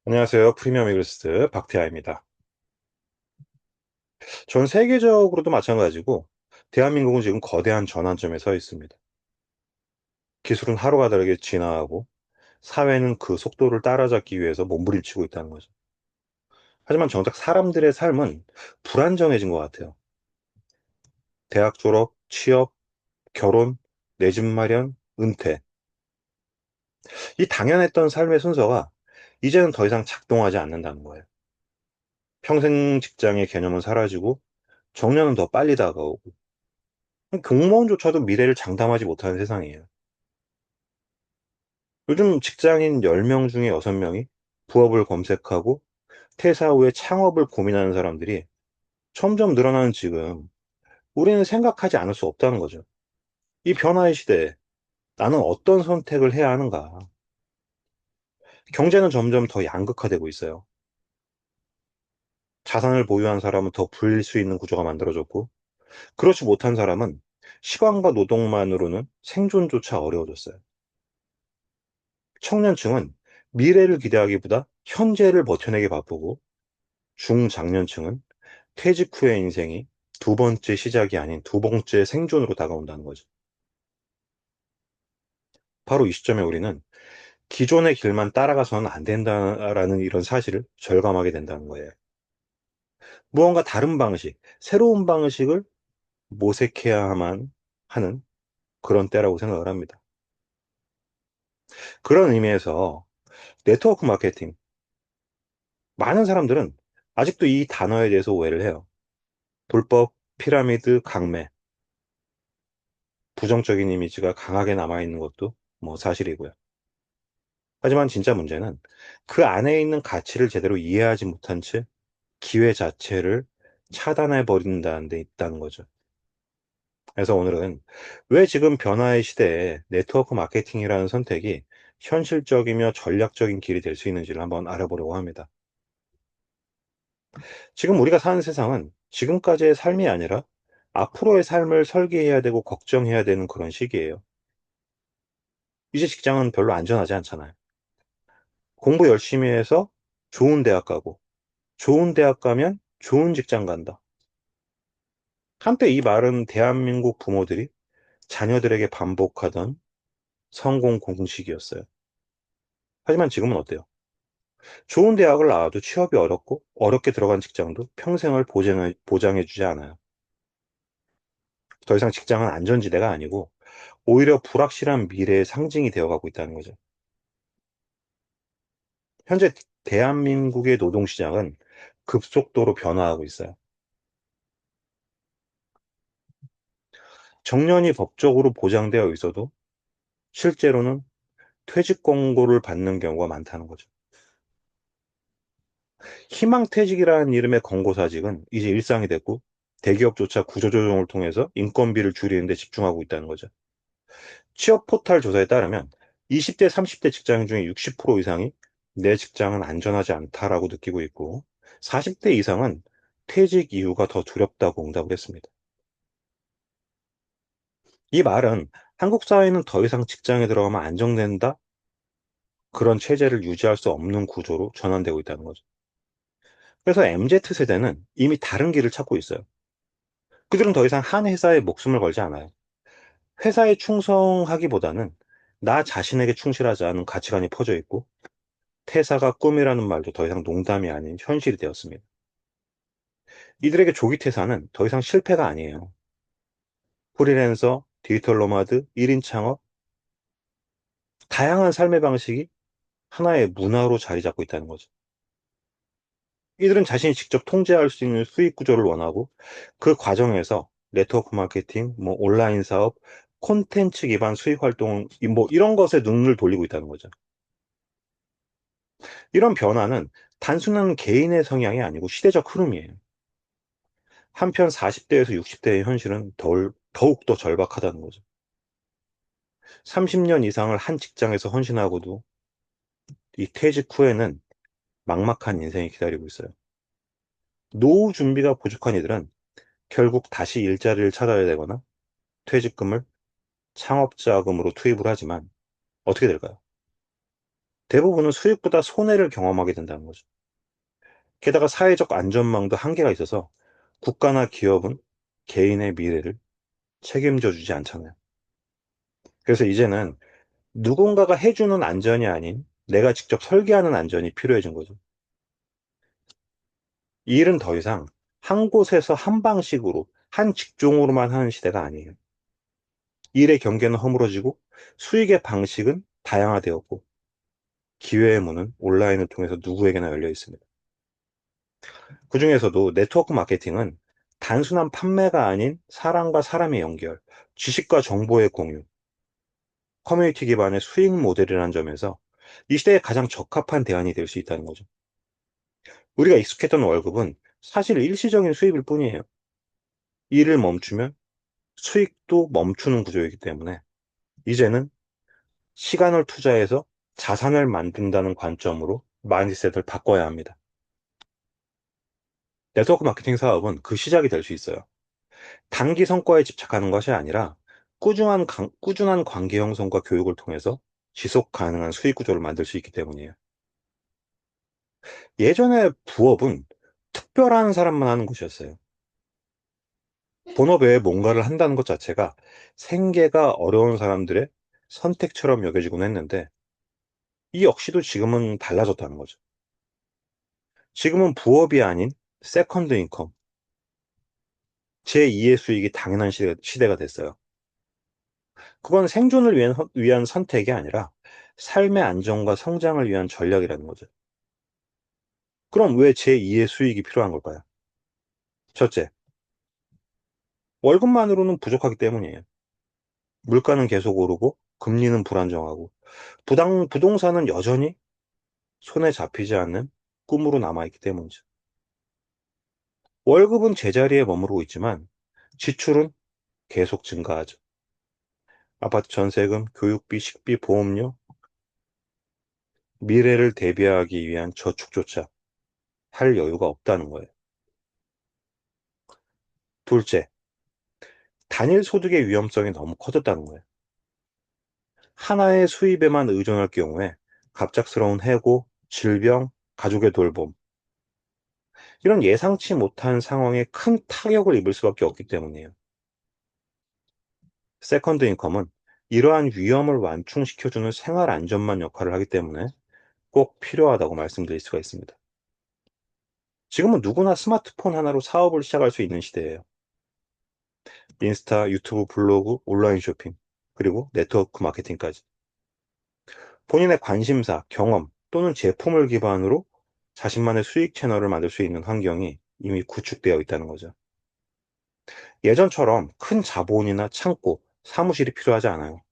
안녕하세요. 프리미엄 이글스 박태하입니다. 전 세계적으로도 마찬가지고 대한민국은 지금 거대한 전환점에 서 있습니다. 기술은 하루가 다르게 진화하고 사회는 그 속도를 따라잡기 위해서 몸부림치고 있다는 거죠. 하지만 정작 사람들의 삶은 불안정해진 것 같아요. 대학 졸업, 취업, 결혼, 내 집 마련, 은퇴. 이 당연했던 삶의 순서가 이제는 더 이상 작동하지 않는다는 거예요. 평생 직장의 개념은 사라지고 정년은 더 빨리 다가오고 공무원조차도 미래를 장담하지 못하는 세상이에요. 요즘 직장인 10명 중에 6명이 부업을 검색하고 퇴사 후에 창업을 고민하는 사람들이 점점 늘어나는 지금 우리는 생각하지 않을 수 없다는 거죠. 이 변화의 시대에 나는 어떤 선택을 해야 하는가? 경제는 점점 더 양극화되고 있어요. 자산을 보유한 사람은 더 불릴 수 있는 구조가 만들어졌고, 그렇지 못한 사람은 시간과 노동만으로는 생존조차 어려워졌어요. 청년층은 미래를 기대하기보다 현재를 버텨내기 바쁘고, 중장년층은 퇴직 후의 인생이 두 번째 시작이 아닌 두 번째 생존으로 다가온다는 거죠. 바로 이 시점에 우리는 기존의 길만 따라가서는 안 된다라는 이런 사실을 절감하게 된다는 거예요. 무언가 다른 방식, 새로운 방식을 모색해야만 하는 그런 때라고 생각을 합니다. 그런 의미에서 네트워크 마케팅, 많은 사람들은 아직도 이 단어에 대해서 오해를 해요. 불법, 피라미드, 강매, 부정적인 이미지가 강하게 남아있는 것도 뭐 사실이고요. 하지만 진짜 문제는 그 안에 있는 가치를 제대로 이해하지 못한 채 기회 자체를 차단해 버린다는 데 있다는 거죠. 그래서 오늘은 왜 지금 변화의 시대에 네트워크 마케팅이라는 선택이 현실적이며 전략적인 길이 될 수 있는지를 한번 알아보려고 합니다. 지금 우리가 사는 세상은 지금까지의 삶이 아니라 앞으로의 삶을 설계해야 되고 걱정해야 되는 그런 시기예요. 이제 직장은 별로 안전하지 않잖아요. 공부 열심히 해서 좋은 대학 가고 좋은 대학 가면 좋은 직장 간다. 한때 이 말은 대한민국 부모들이 자녀들에게 반복하던 성공 공식이었어요. 하지만 지금은 어때요? 좋은 대학을 나와도 취업이 어렵고 어렵게 들어간 직장도 평생을 보장해주지 않아요. 더 이상 직장은 안전지대가 아니고 오히려 불확실한 미래의 상징이 되어가고 있다는 거죠. 현재 대한민국의 노동시장은 급속도로 변화하고 있어요. 정년이 법적으로 보장되어 있어도 실제로는 퇴직 권고를 받는 경우가 많다는 거죠. 희망퇴직이라는 이름의 권고사직은 이제 일상이 됐고 대기업조차 구조조정을 통해서 인건비를 줄이는 데 집중하고 있다는 거죠. 취업 포털 조사에 따르면 20대, 30대 직장인 중에 60% 이상이 내 직장은 안전하지 않다라고 느끼고 있고 40대 이상은 퇴직 이유가 더 두렵다고 응답을 했습니다. 이 말은 한국 사회는 더 이상 직장에 들어가면 안정된다? 그런 체제를 유지할 수 없는 구조로 전환되고 있다는 거죠. 그래서 MZ세대는 이미 다른 길을 찾고 있어요. 그들은 더 이상 한 회사에 목숨을 걸지 않아요. 회사에 충성하기보다는 나 자신에게 충실하자는 가치관이 퍼져 있고 퇴사가 꿈이라는 말도 더 이상 농담이 아닌 현실이 되었습니다. 이들에게 조기 퇴사는 더 이상 실패가 아니에요. 프리랜서, 디지털 노마드, 1인 창업, 다양한 삶의 방식이 하나의 문화로 자리 잡고 있다는 거죠. 이들은 자신이 직접 통제할 수 있는 수익 구조를 원하고 그 과정에서 네트워크 마케팅, 뭐 온라인 사업, 콘텐츠 기반 수익 활동, 뭐 이런 것에 눈을 돌리고 있다는 거죠. 이런 변화는 단순한 개인의 성향이 아니고 시대적 흐름이에요. 한편 40대에서 60대의 현실은 더욱더 절박하다는 거죠. 30년 이상을 한 직장에서 헌신하고도 이 퇴직 후에는 막막한 인생이 기다리고 있어요. 노후 준비가 부족한 이들은 결국 다시 일자리를 찾아야 되거나 퇴직금을 창업 자금으로 투입을 하지만 어떻게 될까요? 대부분은 수익보다 손해를 경험하게 된다는 거죠. 게다가 사회적 안전망도 한계가 있어서 국가나 기업은 개인의 미래를 책임져 주지 않잖아요. 그래서 이제는 누군가가 해주는 안전이 아닌 내가 직접 설계하는 안전이 필요해진 거죠. 이 일은 더 이상 한 곳에서 한 방식으로, 한 직종으로만 하는 시대가 아니에요. 일의 경계는 허물어지고 수익의 방식은 다양화되었고 기회의 문은 온라인을 통해서 누구에게나 열려 있습니다. 그중에서도 네트워크 마케팅은 단순한 판매가 아닌 사람과 사람의 연결, 지식과 정보의 공유, 커뮤니티 기반의 수익 모델이라는 점에서 이 시대에 가장 적합한 대안이 될 수 있다는 거죠. 우리가 익숙했던 월급은 사실 일시적인 수입일 뿐이에요. 일을 멈추면 수익도 멈추는 구조이기 때문에 이제는 시간을 투자해서 자산을 만든다는 관점으로 마인드셋을 바꿔야 합니다. 네트워크 마케팅 사업은 그 시작이 될 수 있어요. 단기 성과에 집착하는 것이 아니라 꾸준한 관계 형성과 교육을 통해서 지속 가능한 수익 구조를 만들 수 있기 때문이에요. 예전에 부업은 특별한 사람만 하는 것이었어요. 본업 외에 뭔가를 한다는 것 자체가 생계가 어려운 사람들의 선택처럼 여겨지곤 했는데 이 역시도 지금은 달라졌다는 거죠. 지금은 부업이 아닌 세컨드 인컴, 제2의 수익이 당연한 시대가 됐어요. 그건 생존을 위한 선택이 아니라 삶의 안정과 성장을 위한 전략이라는 거죠. 그럼 왜 제2의 수익이 필요한 걸까요? 첫째, 월급만으로는 부족하기 때문이에요. 물가는 계속 오르고 금리는 불안정하고 부동산은 여전히 손에 잡히지 않는 꿈으로 남아있기 때문이죠. 월급은 제자리에 머무르고 있지만 지출은 계속 증가하죠. 아파트 전세금, 교육비, 식비, 보험료, 미래를 대비하기 위한 저축조차 할 여유가 없다는 거예요. 둘째, 단일 소득의 위험성이 너무 커졌다는 거예요. 하나의 수입에만 의존할 경우에 갑작스러운 해고, 질병, 가족의 돌봄, 이런 예상치 못한 상황에 큰 타격을 입을 수밖에 없기 때문이에요. 세컨드 인컴은 이러한 위험을 완충시켜주는 생활 안전망 역할을 하기 때문에 꼭 필요하다고 말씀드릴 수가 있습니다. 지금은 누구나 스마트폰 하나로 사업을 시작할 수 있는 시대예요. 인스타, 유튜브, 블로그, 온라인 쇼핑, 그리고 네트워크 마케팅까지. 본인의 관심사, 경험 또는 제품을 기반으로 자신만의 수익 채널을 만들 수 있는 환경이 이미 구축되어 있다는 거죠. 예전처럼 큰 자본이나 창고, 사무실이 필요하지 않아요.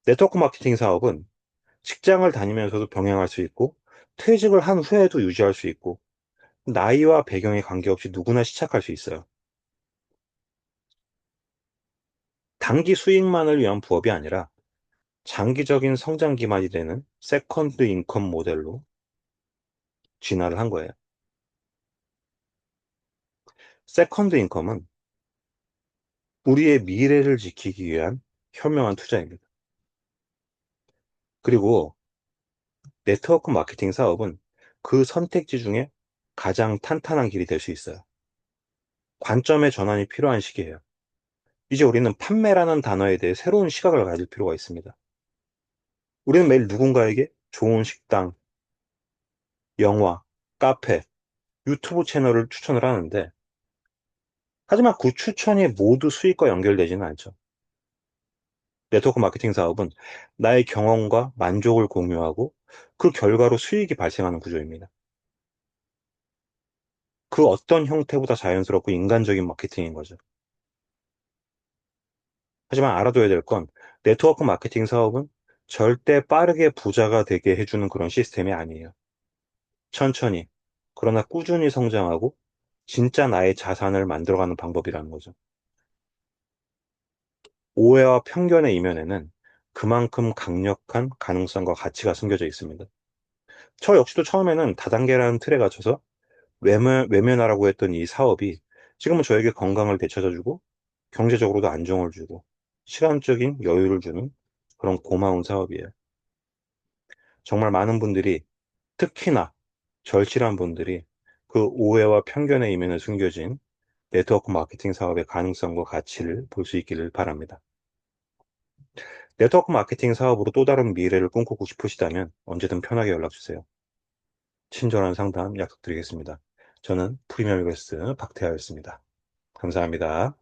네트워크 마케팅 사업은 직장을 다니면서도 병행할 수 있고, 퇴직을 한 후에도 유지할 수 있고, 나이와 배경에 관계없이 누구나 시작할 수 있어요. 단기 수익만을 위한 부업이 아니라 장기적인 성장 기반이 되는 세컨드 인컴 모델로 진화를 한 거예요. 세컨드 인컴은 우리의 미래를 지키기 위한 현명한 투자입니다. 그리고 네트워크 마케팅 사업은 그 선택지 중에 가장 탄탄한 길이 될 수 있어요. 관점의 전환이 필요한 시기예요. 이제 우리는 판매라는 단어에 대해 새로운 시각을 가질 필요가 있습니다. 우리는 매일 누군가에게 좋은 식당, 영화, 카페, 유튜브 채널을 추천을 하는데, 하지만 그 추천이 모두 수익과 연결되지는 않죠. 네트워크 마케팅 사업은 나의 경험과 만족을 공유하고 그 결과로 수익이 발생하는 구조입니다. 그 어떤 형태보다 자연스럽고 인간적인 마케팅인 거죠. 하지만 알아둬야 될 건 네트워크 마케팅 사업은 절대 빠르게 부자가 되게 해주는 그런 시스템이 아니에요. 천천히, 그러나 꾸준히 성장하고 진짜 나의 자산을 만들어가는 방법이라는 거죠. 오해와 편견의 이면에는 그만큼 강력한 가능성과 가치가 숨겨져 있습니다. 저 역시도 처음에는 다단계라는 틀에 갇혀서 외면하라고 했던 이 사업이 지금은 저에게 건강을 되찾아주고 경제적으로도 안정을 주고 시간적인 여유를 주는 그런 고마운 사업이에요. 정말 많은 분들이, 특히나 절실한 분들이 그 오해와 편견의 이면에 숨겨진 네트워크 마케팅 사업의 가능성과 가치를 볼 수 있기를 바랍니다. 네트워크 마케팅 사업으로 또 다른 미래를 꿈꾸고 싶으시다면 언제든 편하게 연락 주세요. 친절한 상담 약속드리겠습니다. 저는 프리미엄 게스트 박태하였습니다. 감사합니다.